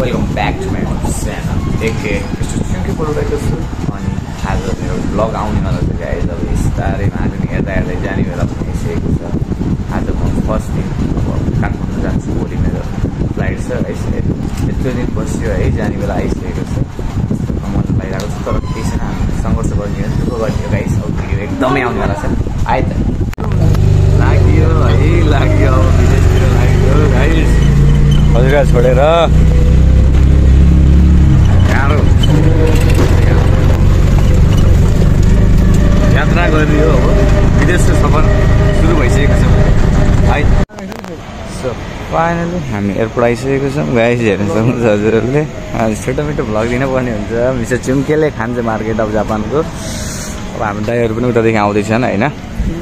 Welcome back to my channel एके चुङ्के बोलिरहेको छु। अनि आज मेरो ब्लग आउनेवाला छ गाइस। अब यस्तारै माथि हेर्दा हेर्दै जाने बेला पनि आइसकेको छ। आज म फर्स्ट दिन अब काठमाडौँ जान्छु। भोलि मेरो फ्लाइट छ गाइस। यत्रो दिन बस्यो है, जाने बेला आइसकेको छ। मजा लागिरहेको छ, तर केही छैन, हामी सङ्घर्ष गर्ने हो, दुःख गर्ने हो गाइस। अब भिडियो एकदमै आउनेवाला छ। आयो त लाग्यो है, लाग्यो अब विदेशतिर लाग्यो गाइस। हजुर छोडेर गाह्रो यात्रा गरियो। अब विदेशको सफर सुरु भइसकेको छ है। सो फाइनली हामी एयरपोर्ट आइसकेको छौँ गाइस। हेर्न सक्नुहुन्छ हजुरहरूले। आज छोटो मिठो भ्लग दिनुपर्ने हुन्छ। मिस्टर चुम्केले खान्छ मार्केट अफ जापानको। अब हाम्रो दाइहरू पनि उतादेखि आउँदैछन् होइन,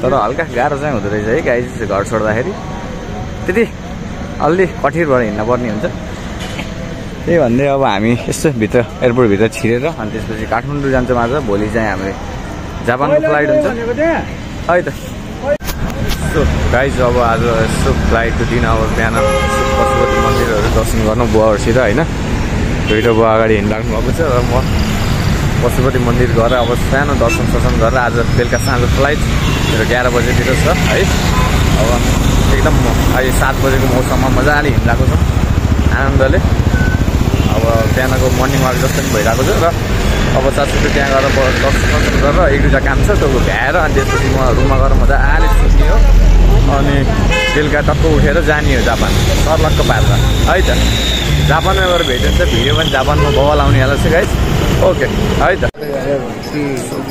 तर हल्का गाह्रो चाहिँ हुँदो रहेछ है गाइस। घर छोड्दाखेरि त्यति अलि कठिन भएर हिँड्न पर्ने हुन्छ। त्यही भन्दै अब हामी यस्तो भित्र एयरपोर्टभित्र छिरेर अनि त्यसपछि काठमाडौँ जान्छौँ। आज भोलि चाहिँ हाम्रो जापानको फ्लाइट हुन्छ है त। सो गाइज अब आज यस्तो फ्लाइटको दिन अब बिहान पशुपति मन्दिरहरू दर्शन गर्नु बुवाहरूसित होइन। दुईवटा बुवा अगाडि हिँडिराख्नु भएको छ र म पशुपति मन्दिर गएर अब सानो दर्शन सर्शन गरेर आज बेलुका साँझ फ्लाइट मेरो 11 बजेतिर छ है। अब एकदम अहिले 7 बजेको मौसममा मजाले हिँडिरहेको छ आनन्दले। अब बिहानको मर्निङ वाक जस्तो पनि भइरहेको छ र अब साथसाथै त्यहाँ गएर दर्शन गरेर एक दुईवटा काम छ त्यो भ्याएर अनि त्यसपछि म रुममा गएर मजाले सुत्ने हो। अनि बेलुका टक्क उठेर जाने हो जापान सर्लक्क पारेर है त। जापानमा गएर भेट्यो भने त भिडियो पनि जापानमा बवाल आउनेवाला छ गाइस। ओके है त।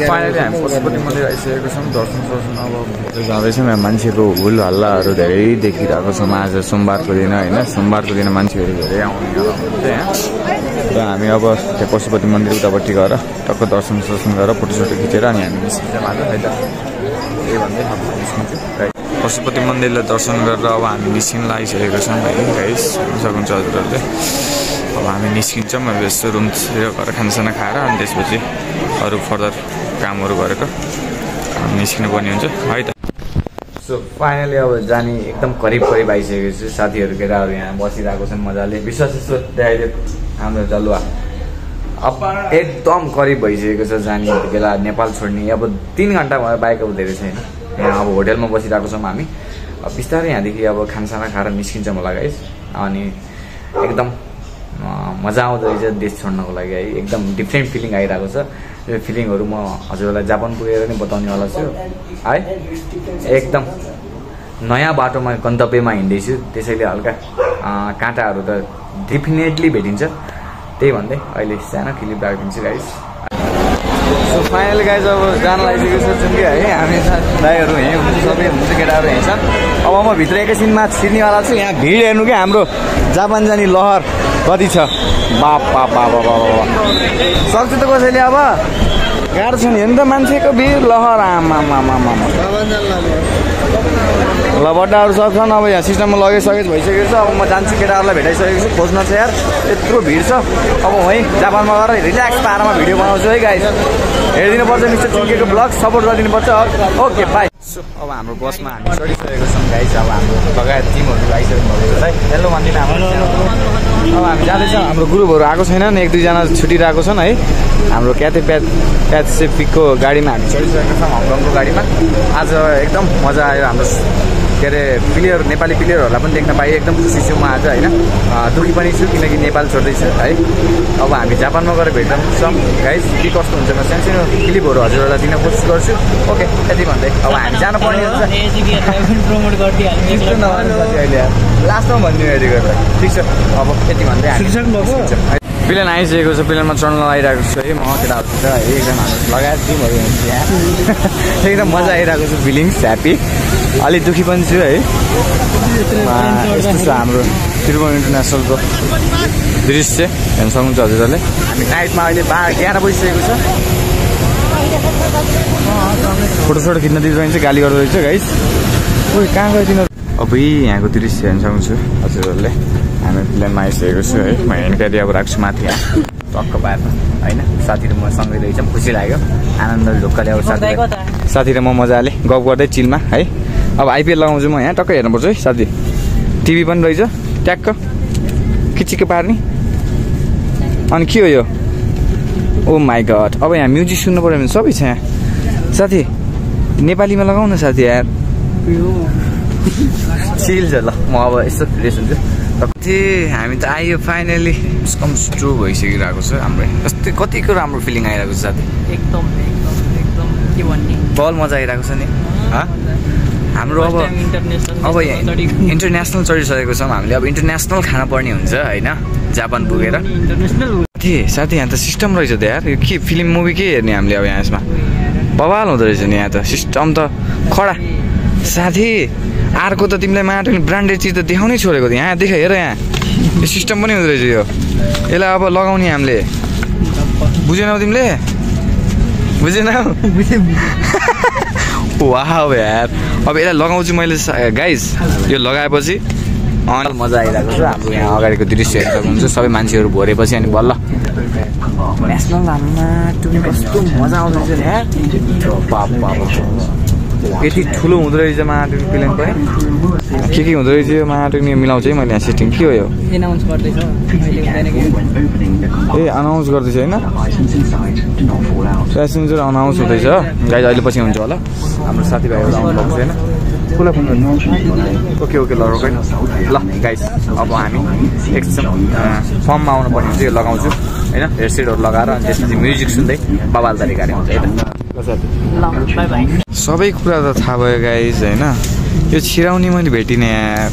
फाइनली हामी पशुपति मन्दिर आइसकेको छौँ। दर्शन सर्शन अब जाँदैछौँ। यहाँ मान्छेको हुल हल्लाहरू धेरै देखिरहेको छौँ। आज सोमबारको दिन होइन, सोमबारको दिन मान्छेहरू धेरै आउने हुन्छ यहाँ। र हामी अब त्यो पशुपति मन्दिर उतापट्टि गएर टक्क दर्शन सर्शन गरेर फोटोसोटो खिचेर अनि हामी निस्किन्छौँ आज है त। त्यही भन्दै अब निस्किन्छौँ गाइस। पशुपति मन्दिरलाई दर्शन गरेर अब हामी निस्किन लागिसकेको छौँ है गाइस। सक्नुहुन्छ हजुरहरूले। अब हामी निस्किन्छौँ। अब यस्तो रुमतिर गएर खानासाना खाएर अनि त्यसपछि अरू फर्दर कामहरू गरेर निस्किनु पर्ने हुन्छ है त। सो फाइनली अब जाने एकदम करिब आइसकेको छु। साथीहरू केटाहरू यहाँ बसिरहेको छन् मजाले। विश्वास यस्तो देखाइदियो हाम्रो जलुवा अब एकदम करिब भइसकेको छ जाने बेला। नेपाल छोड्ने अब 3 घन्टा भयो, बाइक अब धेरै छैन। यहाँ अब होटेलमा बसिरहेको छौँ हामी। अब बिस्तारै यहाँदेखि अब खानासाना खाएर निस्किन्छौँ होला गाइस। अनि एकदम मजा आउँदो रहेछ देश छोड्नको लागि है। एकदम डिफ्रेन्ट फिलिङ आइरहेको छ। यो फिलिङहरू म हजुरहरूलाई जापान पुगेर नै बताउनेवाला छु है। एकदम नयाँ बाटोमा गन्तव्यमा हिँड्दैछु, त्यसैले हल्का काँटाहरू त डेफिनेटली भेटिन्छ। त्यही भन्दै अहिले सानो क्लिप राखिदिन्छु गाइस। सो फाइनली गाइस अब जान लागिसकेको छ चुम्के है। हामी दाइहरू यहीँ हुन्छ, सबै हुन्छ, केटाहरू यहीँ छन्। अब म भित्र एकैछिनमा छिर्नेवाला छु। यहाँ भिड हेर्नु क्या, हाम्रो जापान जाने लहर कति छ। बाप सक्छ त कसैले। अब गाह्रो छ नि हेर्नु त मान्छेको भिड लहर। आमा ल बड्डाहरू सक्छन्। अब यहाँ सिस्टममा लगेसकेको भइसकेको छ। अब म जान्छु, केटाहरूलाई भेटाइसकेको छु। खोज्न छ यार, यत्रो भिड छ। अब वहीँ जापानमा गएर रिल्याक्स पारामा भिडियो बनाउँछु है गाइस। हेरिदिनुपर्छ मिस्टर चुम्केको ब्लग, सपोर्ट गरिदिनुपर्छ। Okay by. सो अब हाम्रो बसमा हामी चढिसकेको छौँ गाइस। अब हाम्रो लगायत टिमहरू आइसक्नु भएको छ है। हेलो भन्दिनँ हाम्रो। अब हामी जाँदैछौँ। हाम्रो ग्रुपहरू आएको छैनन्, 1-2 जना छुटिरहेको छन् है। हाम्रो क्याथे प्यासिफिकको गाडीमा हामी चढिसकेको छौँ, हङकङको गाडीमा। आज एकदम मजा आयो। हाम्रो के अरे प्लेयर, नेपाली प्लेयरहरूलाई पनि देख्न पाएँ। एकदम खुसी छु म आज होइन। दुःखी पनि छु किनकि नेपाल छोड्दैछु है। अब हामी जापानमा गएर भेट्न सक्छौँ गाइस। के कस्तो हुन्छ म सानो क्लिपहरू हजुरहरूलाई दिन कोसिस गर्छु। ओके त्यति भन्दै अब हामी जानुपर्ने हुन्छ। अहिले लास्टमा भन्ने अहिले गरेर ठिक छ। अब त्यति भन्दै हामी प्लेन आइसकेको छ। प्लेनमा चढ्न लागिरहेको छु है म केटाहरूसित है। एकदम हाम्रो लगायत टिमहरू हुन्छ यहाँ। एकदम मजा आइरहेको छ, फिलिङ्स ह्याप्पी। अलि दुःखी पनि छु है। यस्तो छ हाम्रो त्रिभुवन इन्टरनेसनलको दृश्य हेर्न सक्नुहुन्छ हजुरहरूले। हामी नाइटमा अहिले 11 बजिसकेको छ। फोटोसोटो खिच्न दिइरहेको चाहिँ गाली गर्दो रहेछ गाइस। उयो कहाँ गयो तिनीहरू। अब यहाँको दृश्य हेर्न सक्नुहुन्छ हजुरहरूले। हामी प्लेनमा आइसकेको छु है। म हेन्ड अब राख्छु माथि टक्क पाएर होइन। साथीहरू म सँगै रहेछ, खुसी लाग्यो, आनन्दले ढुक्कले। अब साथी र म मजाले गफ गर्दै चिलमा है। अब आइपिएल लगाउँछु म यहाँ, टक्क हेर्नुपर्छ है साथी। टिभी पनि रहेछ, ट्याक्क खिचिक्क पार्ने अनि के हो यो ओ माई गड अब यहाँ म्युजिक सुन्नु पर्यो भने सबै छ यहाँ साथी नेपालीमा लगाउ न साथी यार चिल छ ल म अब यसो फ्रेस हुन्छु हामी त आयो फाइनली कम स्ट्रो भइसकिरहेको छ हाम्रो कस्तै कतिको राम्रो फिलिङ आइरहेको छ साथी एकदम के भन्ने बल मजा आइरहेको छ नि हाम्रो अब इन्टरनेसनल चढिसकेको छौँ हामीले अब इन्टरनेसनल खाना पर्ने हुन्छ होइन जापान पुगेर साथी यहाँ त सिस्टम रहेछ त यार यो के फिल्म मुभी के हेर्ने हामीले अब यहाँ यसमा बवाल हुँदो रहेछ नि यहाँ त सिस्टम त खडा साथी अर्को त तिमीलाई माटो ब्रान्डेड चिज त देखाउनै छोडेको थियो यहाँ देख हेर यहाँ यो सिस्टम पनि हुँदो रहेछ यो यसलाई अब लगाउने हामीले बुझेनौ तिमीले बुझेनौ वाह यार अब यसलाई लगाउँछु मैले गाइज यो लगाएपछि मजा आइरहेको छ हाम्रो यहाँ अगाडिको दृश्य हेर्नु सक्नुहुन्छ सबै मान्छेहरू भरेपछि अनि बल्ल नेसनल हाम्रोमा टुनी कस्तो मजा आउँदैछ नि यार यति ठुलो हुँदो रहेछ महाटुनी प्लेन पनि के हुँदो रहेछ यो महाटुनी मिलाउँछ है मैले यहाँ सेटिङ के हो यो ए अनाउन्स गर्दैछ होइन प्यासेन्जर अनाउन्स हुँदैछ गाइज अहिले पछि हुन्छ होला हाम्रो साथीभाइहरू आउनु भएको छैन खुला फोन ओके ल रोकै ल गाइज अब हामी एकछिन फर्ममा आउनु पर्ने हुन्छ यो लगाउँछु होइन हेडसेटहरू लगाएर अनि त्यसपछि म्युजिक सुन्दै बवाल तरिकाले हुन्छ है त सबै कुरा त थाहा भयो गाइज होइन यो छिराउने मैले भेटिनँ यार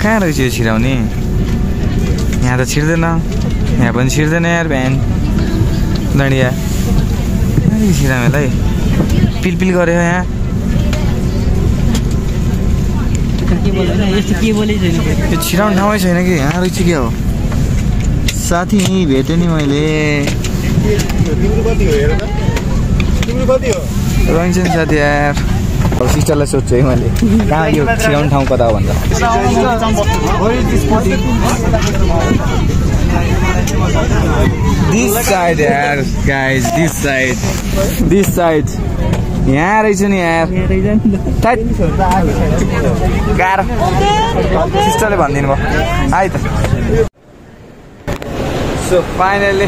कहाँ रहेछ यो छिराउने यहाँ त छिर्दैन यहाँ पनि छिर्दैन यार बिहान डँडिया छिरामेलाई पिलपिल गऱ्यो यहाँ यो छिराउने ठाउँै छैन कि यहाँ रहेछ क्या हो साथी भेटेँ नि मैले रहन्छ नि साथी यार सिस्टरलाई सोध्छु है मैले कहाँ यो छिराउने ठाउँ कता हो भन्दा दिस साइड यार गाइज दिस साइड यहाँ रहेछ नि यार गाह्रो सिस्टरले भनिदिनु भयो आइ त सो फाइनली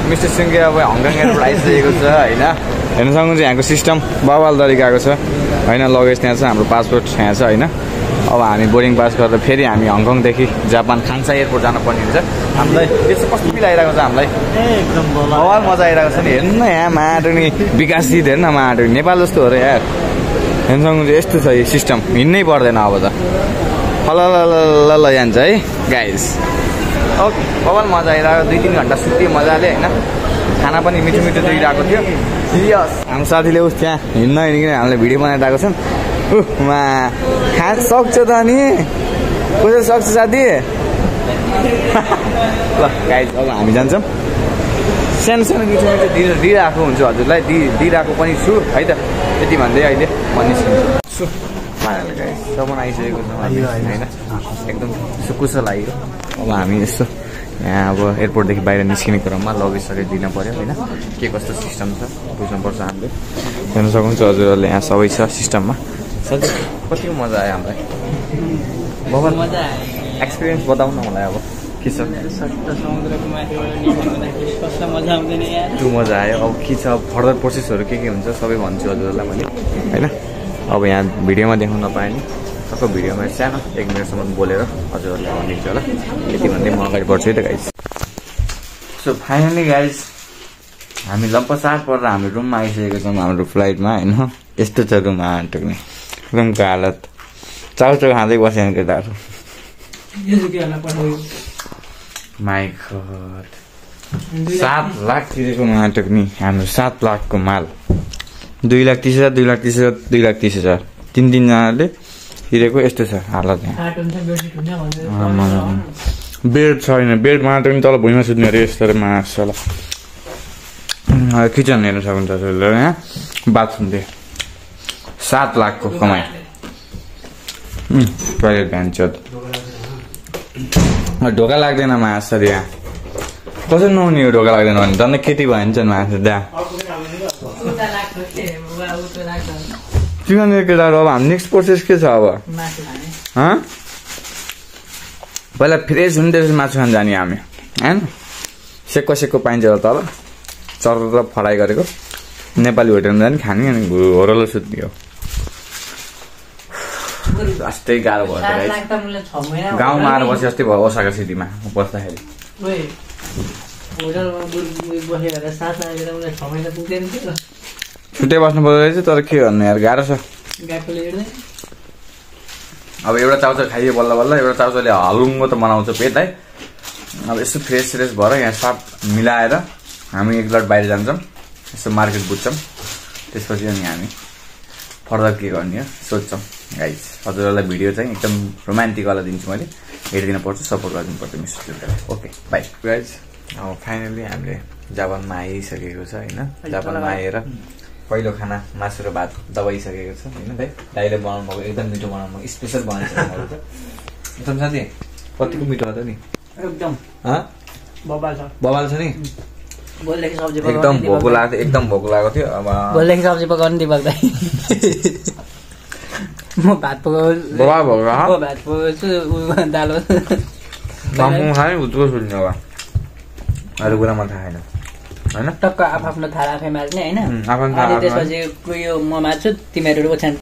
मिस्टर सिंहले अब हङकङ एयरपोर्ट आइसकेको छ होइन हेर्नु सक्नुहुन्छ यहाँको सिस्टम बवाल तरिकाको छ होइन लगेज त्यहाँ छ हाम्रो पासपोर्ट यहाँ छ होइन अब हामी बोर्डिङ पास गरेर फेरि हामी हङकङदेखि जापान खान्सा एयरपोर्ट जानुपर्ने हुन्छ हामीलाई त्यस्तो कस्तो फिल आइरहेको छ हामीलाई एकदम बवाल मजा आइरहेको छ नि हेर्नु न यहाँ महाटुनी विकासशील हेर्नु न महाटुनी नेपाल जस्तो हो र यार हेर्नु सक्नुहुन्छ यस्तो छ यो सिस्टम हिँड्नै पर्दैन अब त ल जान्छ है गाइज ओके बवाल मजा आइरहेको 2-3 घन्टा सुत्यो मजाले होइन खाना पनि मिठो मिठो दिइरहेको थियो यस हाम्रो साथीले उस त्यहाँ हिँड्न हिँडिकन हामीले भिडियो बनाइरहेको छौँ मा खान सक्छ त अनि कसरी सक्छ साथी ल गाइज अब हामी जान्छौँ सानो सानो मिठो मिठो दिइरहेको हुन्छु हजुरलाई दिइरहेको पनि छु है त यति भन्दै अहिले म निस्किन्छु सामान आइसकेको छ होइन एकदम सुकुसो लाग्यो अब हामी यस्तो यहाँ अब एयरपोर्टदेखि बाहिर निस्किने क्रममा लगेज सकेज दिन पऱ्यो होइन के कस्तो सिस्टम छ बुझ्नुपर्छ हामीले हेर्नु सक्नुहुन्छ हजुरहरूले यहाँ सबै छ सिस्टममा कतिको मजा आयो हामीलाई बवाल मजा आयो एक्सपिरियन्स बताउनु न मलाई अब के छ त्यो मजा आयो अब के छ फर्दर प्रोसेसहरू के हुन्छ सबै भन्छु हजुरहरूलाई मैले होइन अब यहाँ भिडियोमा देखाउन नपाएँ नि सबै भिडियोमा सानो 1 मिनटसम्म बोलेर हजुरहरूलाई भनिदिन्छु होला यति भन्दै म अगाडि बढ्छु है त गाइज सो फाइनली गाइज हामी लम्पसार परेर हामी रुममा आइसकेको छौँ हाम्रो फ्लाइटमा होइन यस्तो छ रुममा आँटुक्ने रुमको हालत चाउचाउ खाँदै बस्यो नि केटाहरू माई गॉड 7 लाख तिरेको आँटुक्ने हाम्रो 7 लाखको माल 2,30,000 2,30,000 2,30,000 3-3जनाले तिरेको यस्तो छ हालत यहाँ बेड छैन बेड मात्र पनि तल भुइँमा सुत्ने अरे यस्तो मासला किचन हेर्नु सक्नुहुन्छ यहाँ बाथरुम थियो 7 लाखको कमाइ टोइलेट भ्यान्छ ढोका लाग्दैन मासरी यहाँ कसरी नहुने यो ढोका लाग्दैन भने झन् केटी भयो भने चाहिँ मासु त्यहाँ चिकन केटाहरू अब हाम्रो नेक्स्ट प्रोसेस के छ अब पहिला फ्रेस हुने त्यसपछि मासु खान जाने हामी होइन सेक्को सेक्को पाइन्छ होला तल चरर फ्राई गरेको नेपाली होटेलमा जाने खाने अनि होरल सुत्ने हो जस्तै गाह्रो भयो गाउँमा आएर बसे जस्तै भयो ओसाका सिटीमा बस्दाखेरि छुट्टै बस्नु पर्दो रहेछ तर के भन्नु यार गाह्रो छ अब एउटा चाउचाउ खाइयो बल्ल बल्ल एउटा चाउचाउले हलुङ्गो त बनाउँछ पेट है अब यसो फ्रेस भएर यहाँ सब मिलाएर हामी एक लट बाहिर जान्छौँ यसो मार्केट बुझ्छौँ त्यसपछि अनि हामी फर्दर के गर्ने हो सोध्छौँ गाइज हजुरहरूलाई भिडियो चाहिँ एकदम रोमान्टिक वाला दिन्छु मैले हेरिदिनु पर्छ सपोर्ट गरिदिनु पर्छ मिस्टर जुललाई ओके बाई गाइज अब फाइनली हामीले जापानमा आइसकेको छ होइन जापानमा आएर पहिलो खाना मासु र भात दबाइसकेको छ होइन भाइ दाइले बनाउनु भएको एकदम मिठो बनाउनु भएको स्पेसल बनाइसक्नु भएको छ एकदम साथी कतिको मिठो हो त नि एकदम बबाल छ नि एकदम भोको लागेको थियो एकदम भोको लागेको थियो अब बोलेको सब्जी पकाउनु दिबल दाइ म भात पकाउँछु बबाल भएको भात पकाउँछु दाल मोमो खाएँ उत्रको सुन्ने अब अरू कुरा मलाई थाहा छैन होइन टक्क आफ्नो थाला आफै माझ्ने होइन आफ्नो थाला त्यसपछि यो म माझ्छु तिमीहरू ओछ्यान